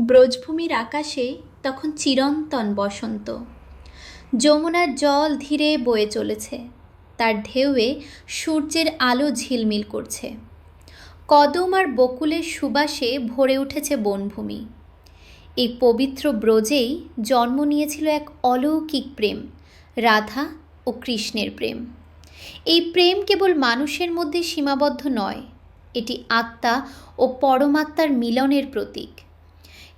ব্রজভূমির আকাশে তখন চিরন্তন বসন্ত। যমুনার জল ধীরে বয়ে চলেছে, তার ঢেউয়ে সূর্যের আলো ঝিলমিল করছে। কদম আর বকুলের সুবাসে ভরে উঠেছে বনভূমি। এই পবিত্র ব্রজেই জন্ম নিয়েছিল এক অলৌকিক প্রেম, রাধা ও কৃষ্ণের প্রেম। এই প্রেম কেবল মানুষের মধ্যে সীমাবদ্ধ নয়, এটি আত্মা ও পরমাত্মার মিলনের প্রতীক।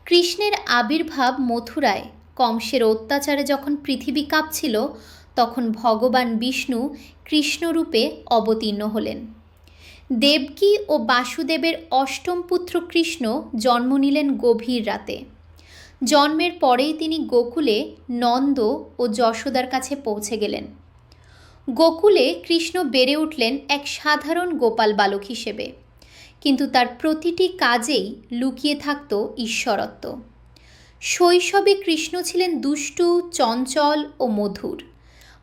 কৃষ্ণের আবির্ভাব মথুরায় কংসের অত্যাচারে যখন পৃথিবী কাঁপছিল, তখন ভগবান বিষ্ণু কৃষ্ণরূপে অবতীর্ণ হলেন। দেবকী ও বাসুদেবের অষ্টম পুত্র কৃষ্ণ জন্ম নিলেন গভীর রাতে। জন্মের পরেই তিনি গোকুলে নন্দ ও যশোদার কাছে পৌঁছে গেলেন। গোকুলে কৃষ্ণ বেড়ে উঠলেন এক সাধারণ গোপাল বালক হিসেবে, কিন্তু তার প্রতিটি কাজেই লুকিয়ে থাকত ঈশ্বরত্ব। শৈশবে কৃষ্ণ ছিলেন দুষ্টু, চঞ্চল ও মধুর।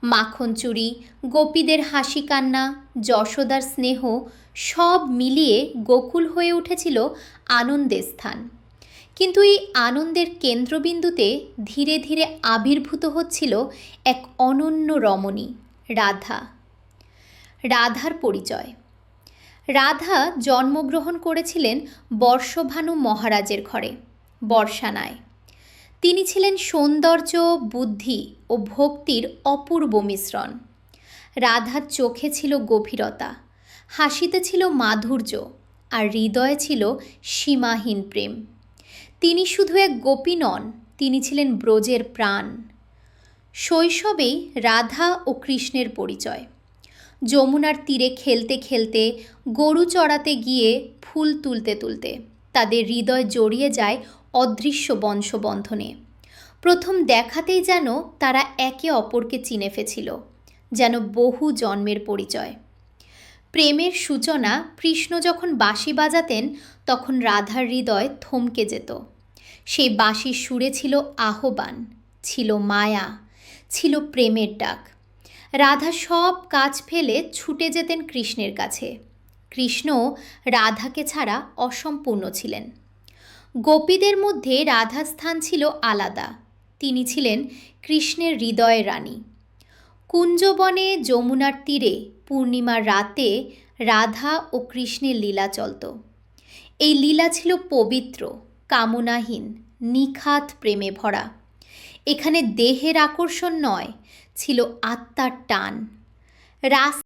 মাখন চুরি, গোপীদের হাসি কান্না, যশোদার স্নেহ সব মিলিয়ে গোকুল হয়ে উঠেছিল আনন্দের স্থান। কিন্তু এই আনন্দের কেন্দ্রবিন্দুতে ধীরে ধীরে আবির্ভূত হচ্ছিল এক অনন্য রমণী, রাধা। রাধার পরিচয়। রাধা জন্মগ্রহণ করেছিলেন বর্ষভানু মহারাজের ঘরে, বর্ষানায়। তিনি ছিলেন সৌন্দর্য, বুদ্ধি ও ভক্তির অপূর্ব মিশ্রণ। রাধার চোখে ছিল গভীরতা, হাসিতে ছিল মাধুর্য, আর হৃদয়ে ছিল সীমাহীন প্রেম। তিনি শুধু এক গোপী নন, তিনি ছিলেন ব্রজের প্রাণ। শৈশবেই রাধা ও কৃষ্ণের পরিচয়। যমুনার তীরে খেলতে খেলতে, গরু চড়াতে গিয়ে, ফুল তুলতে তুলতে তাদের হৃদয় জড়িয়ে যায় অদৃশ্য বংশবন্ধনে। প্রথম দেখাতেই যেন তারা একে অপরকে চিনে ফেছিল, যেন বহু জন্মের পরিচয়। প্রেমের সূচনা কৃষ্ণ যখন বাঁশি বাজাতেন, তখন রাধার হৃদয় থমকে যেত। সেই বাঁশির সুরে ছিল আহ্বান, ছিল মায়া, ছিল প্রেমের ডাক। রাধা সব কাজ ফেলে ছুটে যেতেন কৃষ্ণের কাছে। কৃষ্ণ রাধাকে ছাড়া অসম্পূর্ণ ছিলেন। গোপীদের মধ্যে রাধার স্থান ছিল আলাদা। তিনি ছিলেন কৃষ্ণের হৃদয়ের রানী। কুঞ্জবনে যমুনার তীরে পূর্ণিমার রাতে রাধা ও কৃষ্ণের লীলা চলত। এই লীলা ছিল পবিত্র, কামনাহীন, নিখাত প্রেমে ভরা। এখানে দেহের আকর্ষণ নয়, ছিল আত্মার টান।